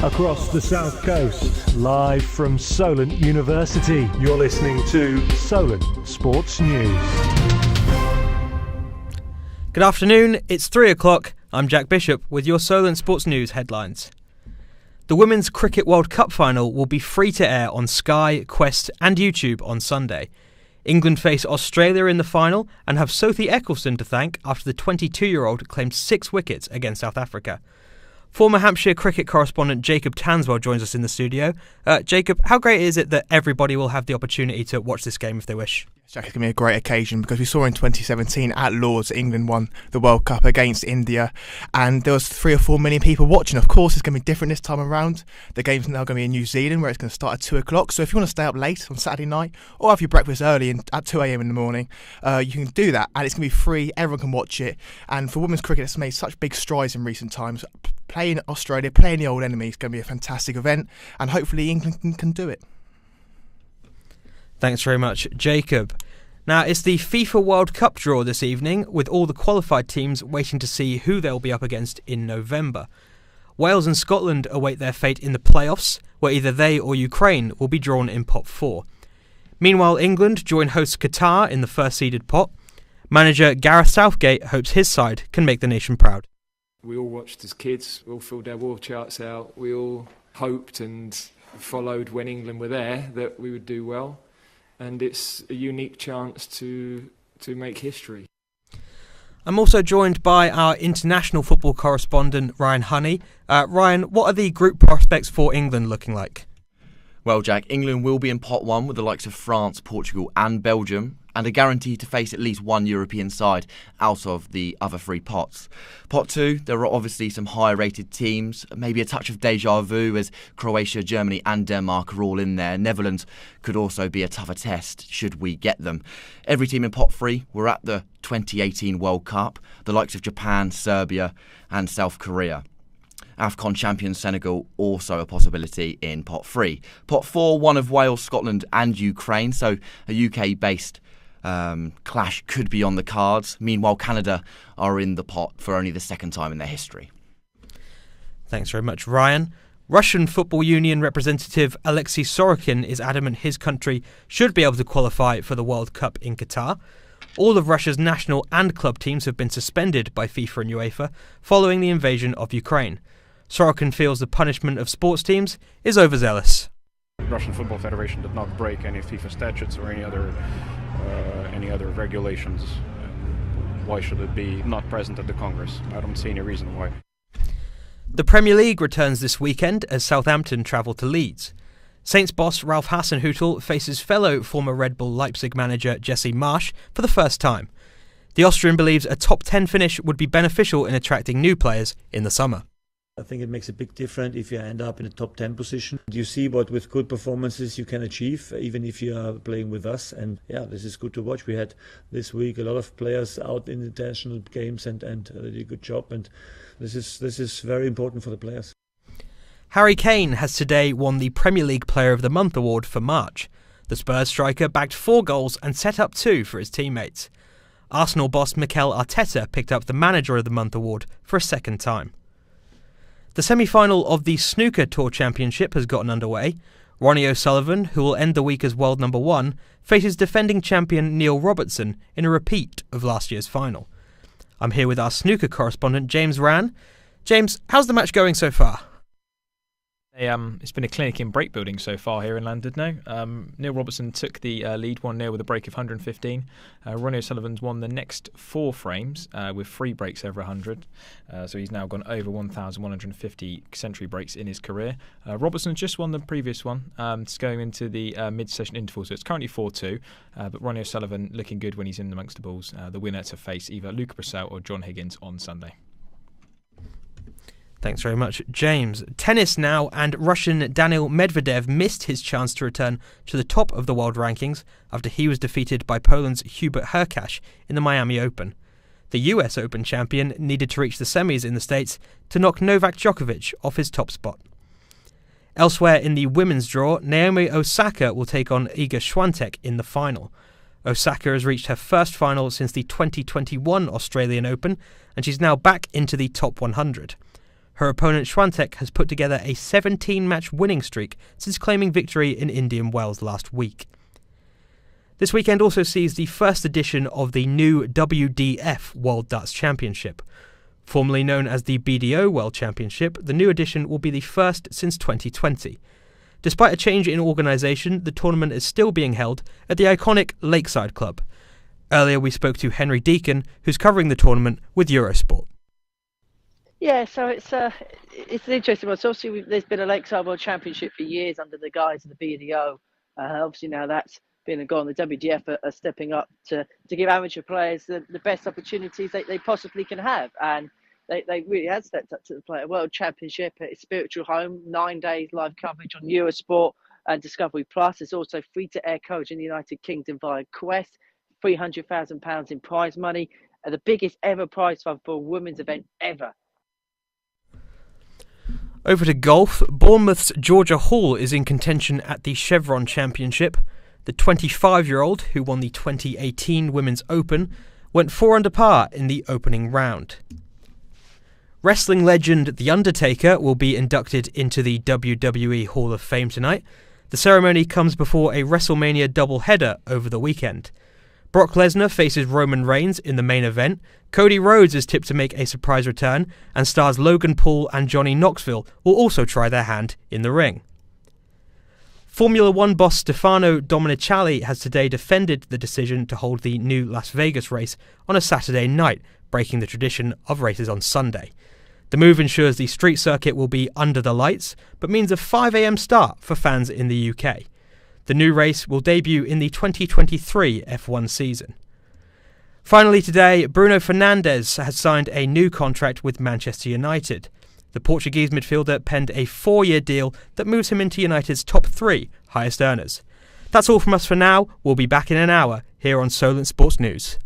Across the South Coast, live from Solent University, you're listening to Solent Sports News. Good afternoon, it's 3 o'clock. I'm Jack Bishop with your Solent Sports News headlines. The Women's Cricket World Cup final will be free to air on Sky, Quest and YouTube on Sunday. England face Australia in the final and have Sophie Ecclestone to thank after the 22-year-old claimed 6 wickets against South Africa. Former Hampshire cricket correspondent Jacob Tanswell joins us in the studio. Jacob, how great is it that everybody will have the opportunity to watch this game if they wish? Jack, it's going to be a great occasion because we saw in 2017 at Lord's, England won the World Cup against India and there was 3 or 4 million people watching. Of course, it's going to be different this time around. The game's now going to be in New Zealand where it's going to start at 2 o'clock. So if you want to stay up late on Saturday night or have your breakfast early at 2 a.m. in the morning, you can do that and it's going to be free. Everyone can watch it. And for women's cricket, it's made such big strides in recent times. Playing Australia, playing the old enemy is going to be a fantastic event and hopefully England can do it. Thanks very much, Jacob. Now, it's the FIFA World Cup draw this evening, with all the qualified teams waiting to see who they'll be up against in November. Wales and Scotland await their fate in the playoffs, where either they or Ukraine will be drawn in pot 4. Meanwhile, England join host Qatar in the first-seeded pot. Manager Gareth Southgate hopes his side can make the nation proud. We all watched as kids, we all filled our war charts out, we all hoped and followed when England were there that we would do well. And it's a unique chance to make history. I'm also joined by our international football correspondent, Ryan Honey. Ryan, what are the group prospects for England looking like? Well, Jack, England will be in pot 1 with the likes of France, Portugal and Belgium, and are guaranteed to face at least one European side out of the other 3 pots. Pot 2, there are obviously some higher rated teams, maybe a touch of deja vu as Croatia, Germany and Denmark are all in there. Netherlands could also be a tougher test should we get them. Every team in pot 3 were at the 2018 World Cup, the likes of Japan, Serbia and South Korea. AFCON champion Senegal also a possibility in pot 3. Pot 4, one of Wales, Scotland and Ukraine, so a UK-based clash could be on the cards. Meanwhile, Canada are in the pot for only the 2nd time in their history. Thanks very much, Ryan. Russian Football Union representative Alexei Sorokin is adamant his country should be able to qualify for the World Cup in Qatar. All of Russia's national and club teams have been suspended by FIFA and UEFA following the invasion of Ukraine. Sorokin feels the punishment of sports teams is overzealous. The Russian Football Federation did not break any FIFA statutes or any other regulations. Why should it be not present at the Congress? I don't see any reason why. The Premier League returns this weekend as Southampton travel to Leeds. Saints boss Ralph Hasenhüttl faces fellow former Red Bull Leipzig manager Jesse Marsch for the first time. The Austrian believes a top 10 finish would be beneficial in attracting new players in the summer. I think it makes a big difference if you end up in a top 10 position. You see what with good performances you can achieve, even if you are playing with us. And yeah, this is good to watch. We had this week a lot of players out in international games and did a good job. And this is very important for the players. Harry Kane has today won the Premier League Player of the Month award for March. The Spurs striker bagged 4 goals and set up 2 for his teammates. Arsenal boss Mikel Arteta picked up the Manager of the Month award for a 2nd time. The semi-final of the Snooker Tour Championship has gotten underway. Ronnie O'Sullivan, who will end the week as world number 1, faces defending champion Neil Robertson in a repeat of last year's final. I'm here with our snooker correspondent James Rann. James, how's the match going so far? It's been a clinic in break building so far here in Llandudno. Neil Robertson took the lead 1-0 with a break of 115. Ronnie O'Sullivan's won the next 4 frames with 3 breaks over 100. So he's now gone over 1,150 century breaks in his career. Robertson's just won the previous one. It's going into the mid-session interval, so it's currently 4-2. But Ronnie O'Sullivan looking good when he's in amongst the balls. The winner to face either Luca Brissell or John Higgins on Sunday. Thanks very much, James. Tennis now, and Russian Daniil Medvedev missed his chance to return to the top of the world rankings after he was defeated by Poland's Hubert Hurkacz in the Miami Open. The US Open champion needed to reach the semis in the States to knock Novak Djokovic off his top spot. Elsewhere in the women's draw, Naomi Osaka will take on Iga Swiatek in the final. Osaka has reached her first final since the 2021 Australian Open, and she's now back into the top 100. her opponent Swiatek has put together a 17-match winning streak since claiming victory in Indian Wells last week. This weekend also sees the first edition of the new WDF World Darts Championship. Formerly known as the BDO World Championship, the new edition will be the first since 2020. Despite a change in organisation, the tournament is still being held at the iconic Lakeside Club. Earlier we spoke to Henry Deacon, who's covering the tournament with Eurosport. Yeah, so it's an interesting one. So obviously there's been a Lakeside World Championship for years under the guise of the BDO. Obviously now that's been gone. The WDF are stepping up to give amateur players the best opportunities they possibly can have. And they really have stepped up to the play. A World Championship at its spiritual home, 9 days live coverage on Eurosport and Discovery Plus. There's also free-to-air coverage in the United Kingdom via Quest, £300,000 in prize money, and the biggest ever prize fund for a women's event ever. Over to golf, Bournemouth's Georgia Hall is in contention at the Chevron Championship. The 25-year-old, who won the 2018 Women's Open, went 4 under par in the opening round. Wrestling legend The Undertaker will be inducted into the WWE Hall of Fame tonight. The ceremony comes before a WrestleMania doubleheader over the weekend. Brock Lesnar faces Roman Reigns in the main event. Cody Rhodes is tipped to make a surprise return, and stars Logan Paul and Johnny Knoxville will also try their hand in the ring. Formula One boss Stefano Domenicali has today defended the decision to hold the new Las Vegas race on a Saturday night, breaking the tradition of races on Sunday. The move ensures the street circuit will be under the lights, but means a 5 a.m. start for fans in the UK. The new race will debut in the 2023 F1 season. Finally today, Bruno Fernandes has signed a new contract with Manchester United. The Portuguese midfielder penned a 4-year deal that moves him into United's top 3 highest earners. That's all from us for now. We'll be back in an hour here on Solent Sports News.